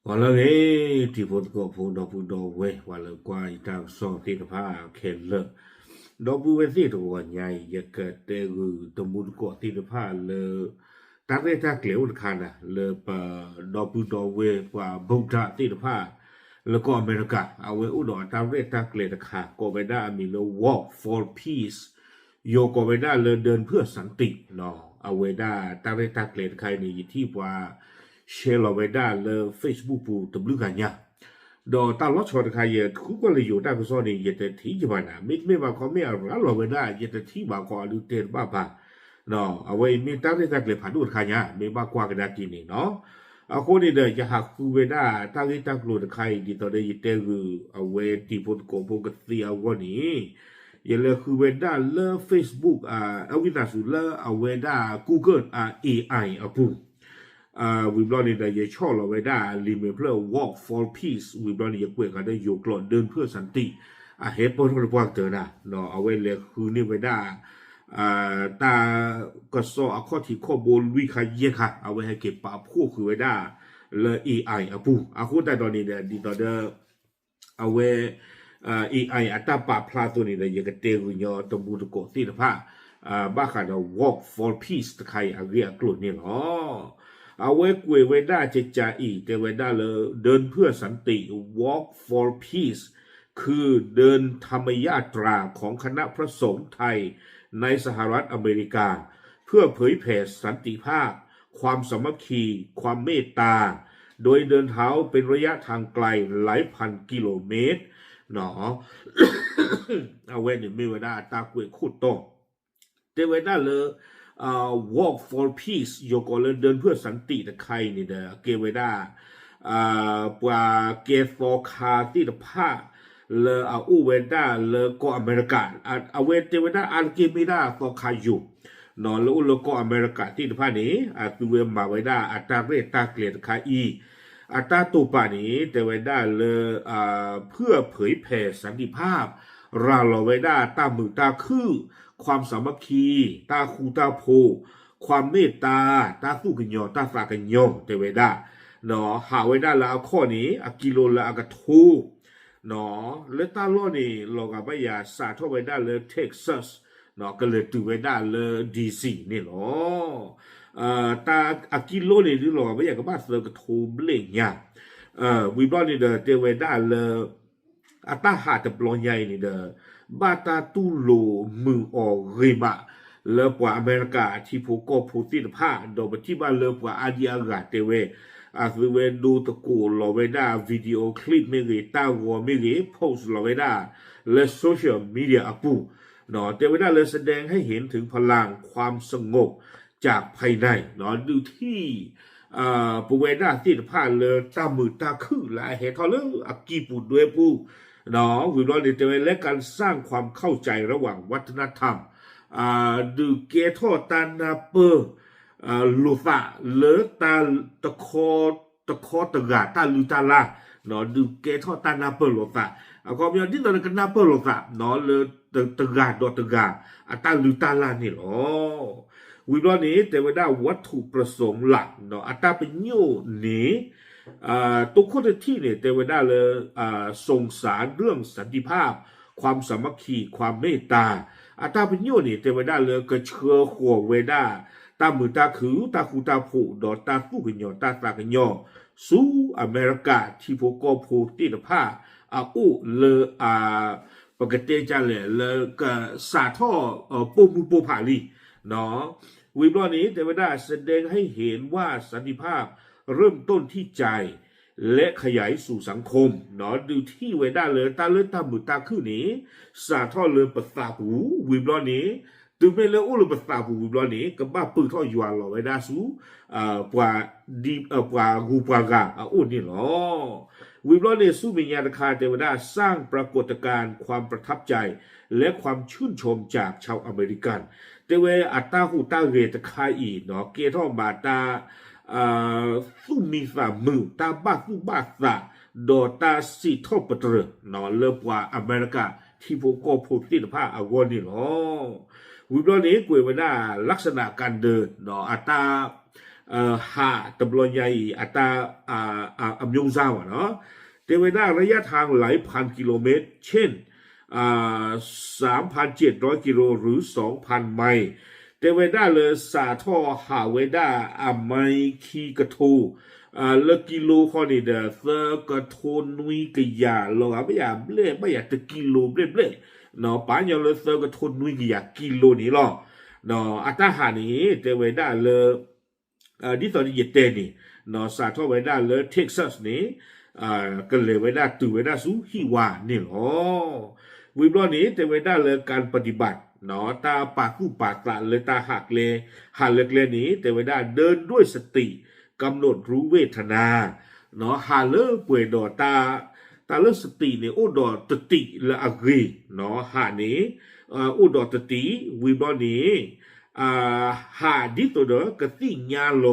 完了诶，地方个碰到位，完了关于当上地的怕看了，那部分地的话，伢一个这个都没个地的怕了，大概他给我看了，了把那部到位把不打地的怕，แล้วก็อเมริกาเอาไว้อุดรตามเรตาเกลตค่ะก็ไปได้มีแล้ว walk for peace โยก็ไปได้เลยเดินเพื่อสันติเนาะเอาไว้ได้ตามเรตาเกลตใครนี่ที่ว่า share เราไว้ได้เลย Facebook ปูตบลูกันเนี่ยดอตาลอชอตใครเยอะคุก็เลยอยู่ได้ก็ซ้อนนี่ยัดที่จีบันนะไม่ว่าเขาไม่เอาเราไว้ได้ยัดที่ว่าก็ดูเต็มบ้าเนาะเอาไว้มีตามเรตาเกลตผ่านดูใครเนี่ยไม่บ้ากว่ากันได้กินนี่เนาะအခုနေတဲ့ရဟကူဝေဒတာဂိတကလို့တခိုင်ဒီတော့ရတဲ့ကူအဝဲတီပုတ်ကိုပုတ်ကတိအဝနီရလေကူဝေဒလဲ Facebook အဝိဒါစုလဲအဝဲဒါ Google AI အပူဝီဘလော့နေတဲ့ရချော့လဝဲဒါလီမေဖလ Walk for Peace ဝီဘလော့နေရကွက်ကတဲ့ယိုကလော့เดินเพื่อสันติเฮปပေါ်တော့ပွားတယ်นะเนาะအဝဲလေကူနေဝဲဒါตาก็สอข้อที่ข้อบนวิคายเยค่ะเอาไว้ให้เก็บปะพูดคือไว้ได้เลย AI อ่ะปูอาคุณแต่ตอนนี้เนี่ยดีต่อเด้อเอาไว้AI อัตราปะพลาตัวนี้เนี่ยยังกเตกุญยอตบูตโกตินะพ่ะบ้าขัน walk for peace ตะใครอาเรียกลุ่นนี่หรอเอาไว้กวยไว้ได้จะจ่าอีกแต่ไว้ได้เลยเดินเพื่อสันติ walk for peace คือเดินธรรมยาตราของคณะพระสงฆ์ไทยในสหรัฐอเมริกาเพื่อเผยแผ่สันติภาพความสามัคคีความเมตตาโดยเดินเท้าเป็นระยะทางไกลหลายพันกิโลเมตรเนาะ เอาไว้เนี่ยไม่ว่าได้ตากวยขุดโตแต่ไว้ได้เลยwalk for peace โยกเลยเดินเพื่อสันติแต่ใครนี่เด้อเกไว้ได้ปว่าเกฟอคาที่ตะผ้าเลออูเวด้าเลก็อเมริกาเอาเวเตเวด้าอันเกไม่ได้ฟอคาอยู่นอนแล้วก็อเมริกาที่ผ่านนี้ตัวเวมาไว้ได้อัตราเรตาเกลียดคาอีอัตราตัวป่านี้แต่ไว้ได้เลยเพื่อเผยแผ่สันติภาพเราไว้ได้ตามือตาคือความสามัคคีตาคูตาโพความเมตตาตาสู้กันยอตาฝากกันยอแต่ไว้ได้เนาะหาไว้ได้แล้วข้อนี้กิโลละกระทูเนาะเลต้าล้อนี่เรากับไปยาสาทไว้ได้เลยเท็กซัสเนาะก็เลยตือไว้ได้เลยดีซีนี่เนาะตากิโลนี่ที่เรากับไปยากับบ้านเสือกระทูเบลงเนี่ยวิบลอนี่เด้อเตไว้ได้เลยตาหาแต่ปลอยใหญ่นี่เด้อบาตาตูโลมือออกเรบะเลปว่าอเมริกาที่ผู้ก่อผู้ติดผ้าโดยที่บ้านเลปว่าอาดีอากาศเตเวคือเวดูตะกูลอเวด้าวิดีโอคลิปไม่กี่ตาวัวไม่กี่โพสต์ลอเวด้าและโซเชียลมีเดียอัปูเนาะเตเวด้าเลยแสดงให้เห็นถึงพลังความสงบจากภายในเนาะดูที่ปูเวด้าที่ผ้าเลยตามือตาคือหลายเหตุทอเลอักกีปูด้วยปูเนาะวิวเดเตเวและการสร้างความเข้าใจระหว่างวัฒนธรรมดูเกทอตานาเปอร์ลูฟาเลตาตะคอตะกาตาลูตาลาเนาะดูเกทอตานาเปอร์ลูฟาก็มีอันที่ตอนกันนาเปอร์ลูฟาเนาะเลตะกาดอตะกาตาลูตาลานี่หรอวิบลอนี้แต่ว่าได้วัตถุประสงค์หลักเนาะตาเป็นโยนี้ตัวข้อที่เนี่ยแต่ว่าได้เลยส่งสารเรื่องสันติภาพความสามัคคีความเมตตาตาเป็นโยนี่แต่ว่าได้เลยกระเชือหัวเวด้าตามือตาคือตาคูตาผูดอตาฟูกันยอตาตากันยอสู้อเมริกาที่พวกก็พูดติดผ้าอุเลปกติจะเลยก็สาท่อปูมุปูผาลีเนาะวิบลอนี้แต่ว่าได้แสดงให้เห็นว่าสันติภาพเริ่มต้นที่ใจและขยายสู่สังคมเนาะดูที่ไว้ได้เลยตาเลือตามือตาคือนี้สาท่อเลยประสาหูวิบลอนี้ถึงไม่เลยโอ้เลยประสาหูวิบลอนี้ก็บ้าปืนท่อยวนเราไว้ได้สู้ปว่าดีปว่ากูปว่ากาอุ้นนี่หรอวิบลอนี้สู้มีญาณคาเทวดาสร้างปรากฏการณ์ความประทับใจและความชื่นชมจากชาวอเมริกันแต่เวอัตตาหูตาเรตคาอีเนาะเกท่อบาตาสู้มีสามมือตาบ้าสู้บ้าสะโดตาสีทอปเตอร์เนาะเลิกว่าอเมริกาที่พวกก็พูดติดผ้าอาวนี่เนาะวิบลอนี้กวยไว้ได้ลักษณะการเดินเนาะอัตตา หาตำรวจใหญ่อัตราอัมยงซาวเนาะเทวดาระยะทางหลายพันกิโลเมตรเช่น3,700 กิโลหรือ 2,000 ไมล์เทวดาเลยสาท่อหาเวดาไมคีกระทูเลกิโลข้อนี้เด้อเซกระทูนุยกะยาลงไม่อยากเล่ไม่อยากจะกิโลเล่เนาะป่านยังเลยเซกระทูนุยกะยากิโลนี้หรอเนาะอัตหานี้เทวดาเลยที่ตอนนี้เยเตนี่เนาะสาท่อเวดาเลยเท็กซัสนี่ก็เลยเวดาตูเวดาสูฮิวานี่หรอวิบล้อนี้เทวดาเลยการปฏิบัติเนาะตาปากคู่ปากตาเลยตาหักเลยหันเล็กเลยนี้เทวดาเดินด้วยสติกำหนดรู้เวทนาเนาะหาเลป่วยดอตาเลสติเนี่ยอุดอตติละอักรีเนาะหานี้อุดอตติวิบล้อนี้หาดิตัวเด้อกติญาโล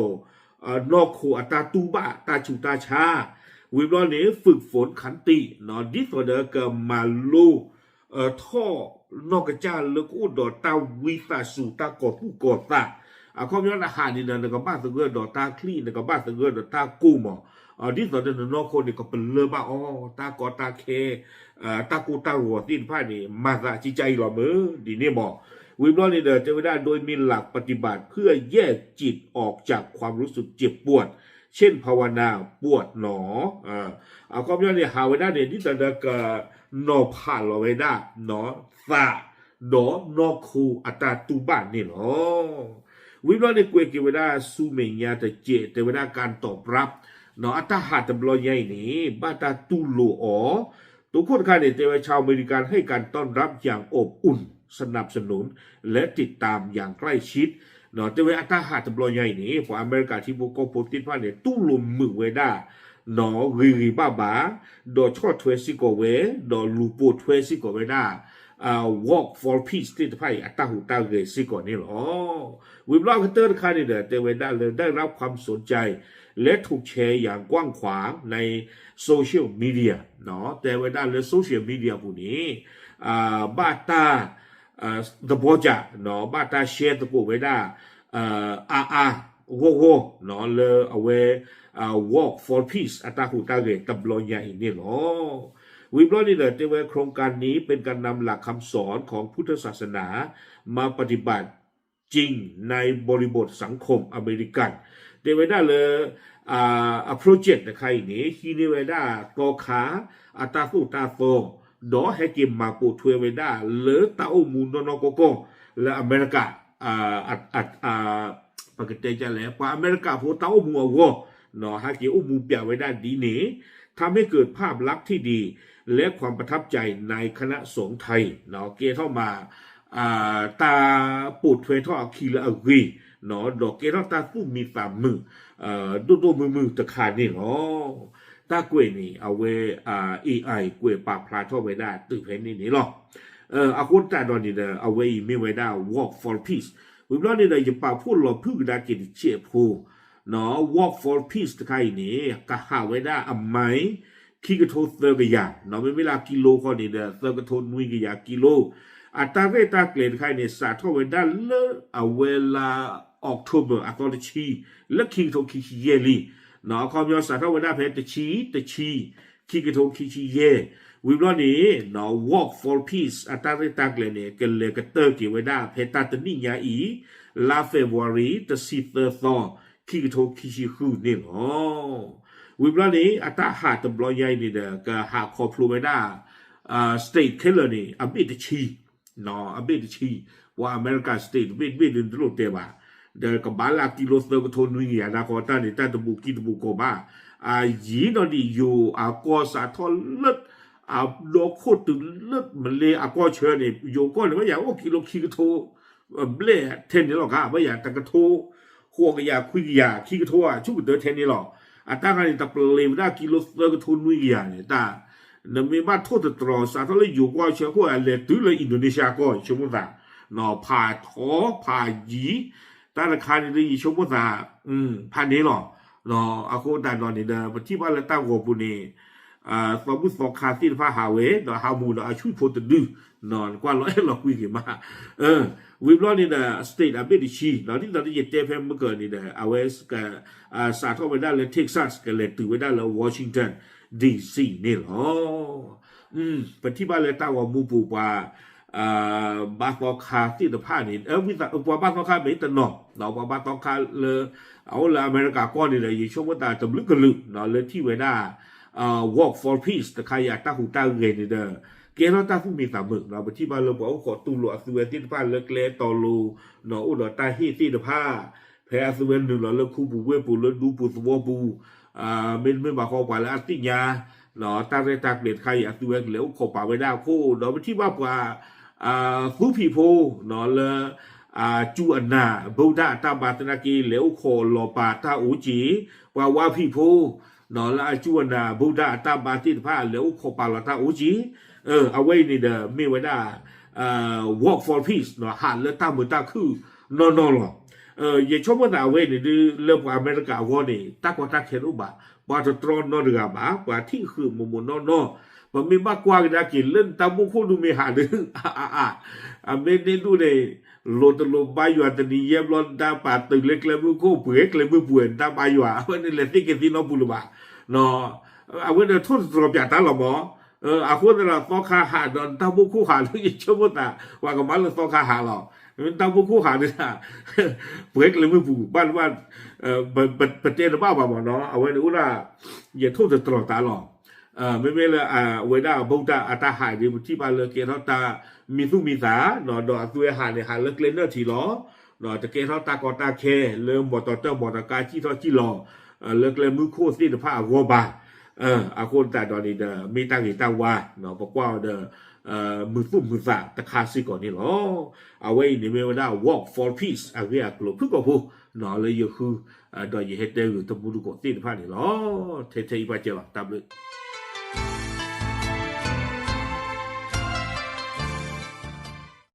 นอกขู่อัตาตูบะตาจุตาชาวิบล้อนี้ฝึกฝนขันติเนาะดิตัวเด้อก็มาลูท่อนอกกระจาเลิกอุดอตาวิตาสูตากอผู้กอตาข้อมีอาหารนี่นะก็บ้านตะเกียดอตาคลีนก็บ้านตะเกียดอตากูมดิสอดนนอกคนนี่ก็เป็นเลือบ้าตากอตาเคตากูตาหัวตีนผ้านี่มาซะจิใจหรอมือดีนี่บอกวิบล้อนี่เด้อจะไม่ได้โดยมีหลักปฏิบัติเพื่อแยกจิตออกจากความรู้สึกเจ็บปวดเช่นภาวนาปวดหนอข้อมีนี่หาไว้ได้เนี่ยดิสอดก็นอผ่านเราไว้ได้หนอซาดอนอคูอัตาตูบ้านนี่หรอวิบล้อในกวยกิเวดาสูเมียแต่เจแต่เวลาการตอบรับเนาะอัตหาตบลอยใหญ่นี้บ้าตาตูโลตัวคนข้าเนี่ยเทวชาวอเมริกันให้การต้อนรับอย่างอบอุ่นสนับสนุนและติดตามอย่างใกล้ชิดเนาะแต่เวอัตหาตบลอยใหญ่นี้พออเมริกาที่บุกโปติดผ้าเนี่ยตู้ลมมือเวดาเนาะรีบ้าบาดอชอทเวสิโกเวดอลูโปทเวสิโกเวดาwalk for peace ที่ไพ่อัตหูตาเกสิก่อนนี่หรอวิบล้อคัตเตอร์คานี่เดเตเวด้าเลยได้รับความสนใจและถูกแชร์อย่างกว้างขวางในโซเชียลมีเดียเนาะแต่เวด้าเลยโซเชียลมีเดียพวกนี้บ้าตาตะโพจ่าเนาะบ้าตาแชร์ตะโพเวด้าโวเนาะเลยเอาไว้walk for peace อัตหูตาเกตับลอยใหญ่นี่หรอวิบล้อนี่แหละที่ว่าโครงการนี้เป็นการนำหลักคำสอนของพุทธศาสนามาปฏิบัติจริงในบริบทสังคมอเมริกันเดวิด้าเลยโปรเจกต์นะใครนี้ฮีเนเวด้าโตขาอัตาสุตาโฟดอให้กิมมาปูทเวเวด้าเลอตาโอมูนนโกโกและอเมริกาปกติจะแล้วว่าอเมริกาพูดตาโอมูอวเนาะให้กิโอมูเปียเวด้าดีนี้ทำให้เกิดภาพลักษณ์ที่ดีและความประทับใจในคณะสงฆ์ไทยเนาะเกเข้ามาตาปูดเทวท่อคีละอวีเนาะดอกเกเข้าตาผู้มีฝ่ามือดูมือตะขานี่เนาะตากล้วยนี่เอาไว้AI กล้วยปากพลาท่อไว้ได้ตื่นเพนนี่หรออาคุณตาดอนนี่เด้อเอาไว้ไม่ไว้ได้ walk for peace วิบล้อนี่เด้อจะปากพูดหลอพึ่งได้กินเชี่ยพูเนาะ walk for peace ตะไคร่นี่ก็หาไว้ได้อ่ำไหมคีกระโทษเซอร์กยาเนาะไม่เวลากิโลข้อนี้เด้อเซอร์กระโทษนุยกยากิโลอัตราเรตาเกลนใครเนี่ยสาทเวด้าเลอเวลาออกตุเบอร์อัตโลชีและคีกระโทษคีเยลีเนาะความยาวสาทเวด้าเพตชีคีกระโทษคีเยวิบล้อนี้เนาะ walk for peace อัตราเรตาเกลเนี่ยเกลเลกเตอร์กิเวด้าเพตาตนิยาอีลาเฟวารีตซีเตอร์ซอคีกระโทษคีคูนี่เนาะวิบล้อนี้อัตราหาตบลอยใหญ่นี่เด้อก็หาคอพลูเวด้าสเตทเคลเลอร์นี่อเมริกาเนาะอเมริกาว่าอเมริกาสเตทวิดโลเตบาเด้อกับบาลากิโลเซอร์ก็ทนนุยยานาคอตานี่ตาตบุกิตบุโกบายีนอดีอยู่กอสาทอเลิศโลโคตุเลิศมันเลยกอเชิญนี่อยู่ก้อนไม่อยากโอกิโลคีกโทเบลเทนนี่หรอกครับไม่อยากตะกะโทหัวกะยาคุยยาคีกโทชุกเตอเทนนี่หรอกอัตราการตับเลวได้กิโลเซอร์ก็ทนนุยยาเนี่ยตานั่นไม่มาโทษตรอสาทอเลยอยู่ก้อนเชื่อว่าอะไรตื้อเลยอินโดนีเซียก้อนชั่วโมงละเนาะผ่าท้อผ่ายีตาละคานี่เลยชั่วโมงละพันนี้หรอเนาะอากูตานอนนี่เด้อที่บ้านละตั้งหัวปุนี สมมุติสองคาที่พาหาเวเนาะหามูเนาะช่วยพูดดื้อนอนกว่าเราเราคุยกันมาวิบล้อนี่นะสเตทอเมริกีเนาะที่เราได้ยินเทปเมื่อก่อนนี่นะเอาไว้กับสาธารณไปได้เลยเท็กซัสกับเลยตื่นไปได้เลยวอชิงตันดีซีนี่หรอปฏิบัติเลยตั้งว่ามูปูว่าบาตอคาที่ตะพานี่วิธีว่าบาตอคาไม่ตะเนาะว่าบาตอคาเลยเอาละอเมริกาก้อนนี่เลยอยู่ช่วงว่าตาจำลึกกระลึกเนาะเลยที่เวลาwalk for peace แต่ใครอยากตั้งหูตั้งเงินนี่เด้อเกณฑ์เราตั้งผู้มีสามมึกเนาะปฏิบัติเราบอกว่าขอตูหลวสเวนที่ตะพาเลิกเล่ต่อรูเนาะอุดรตาฮีที่ตะพาแพ้สเวนหนึ่งเนาะเลิกคู่ปูเวปูเลิกดูปูสวอปูไม่บอกเขาไปแล้วอัติยาเนาะตั้งใจตั้งเด็ดใครอยากสเวนเหลวขอป่าไว้ได้คู่เนาะปฏิบัติว่าผู้ผีโพเนาะเลยจูอันนาบุดาตาบาตนากีเหลวโคลอปาตาอูจีว่าผีโพเนาะละจูอันนาบุดาตาบาติผ้าเหลวโคปาลาตาอูจีเอาไว้นี่เด้อไม่ไว้ได้walk for peace เนาะหันแล้วตามือตาคือนอนหรออย่าชอบว่าเอาไว้นี่ดูเรื่องอเมริกาว่านี่ตากว่าตาเขียนอุบะว่าจะตรอนนอเดือบะว่าที่คือมุมนอมันมีมากกว่ากันกินเล่นตาบุคุดูมีหาดึงไม่ได้ดูเลยโลตโลบายอยู่แต่นี่เย็บร้อนตาปาตึกเล็กเลยมือคู่เปลือกเลยมือป่วยตาบายอยู่วันนี้เลยที่กินที่น้องบุรุษเนาะเอาไว้เดี๋ยวทุนสอบจากตาหรอหมอเอาคนเราฟอกขาหาดอนตาบุคุหาหรือยิ่งชั่วโมงตาว่ากับมันเลยฟอกขาหาหรอตาบุคุหาเนี่ยเปลือกเลยมือป่วยบ้านประเทศบ้าบ่เนาะเอาไว้ดูนะอย่าทุนจะตลอดตาหรอไม่เลยเวลาบุตรอาตาหายดีที่บ้านเลยเกณฑ์ตามีสู้มีสาเนาะดอกตัวหาเนี่ยหาเลิกเล่นเนอทีล้อเนาะจะเกณฑ์ตากอตาเคเริ่มบอต่อเจ้าบอตากาที่ทอที่ล้อเลิกเล่นมือโคตรสิ้นผ้าวัวบาอาคนแต่ตอนนี้เด้อมีตั้งอีตั้งว่าเนาะบอกว่าเด้อมือสู้มือสาตะคาซิก่อนนี่ล้อเอาไว้ในเวลา walk for peace เอาไว้กลุ่มพึ่งกับผู้เนาะเลยอยู่คือดอยเฮดเดอร์ตะบูดูกอสิ้นผ้านี่ล้อเทอีไปเจ้าตามเลย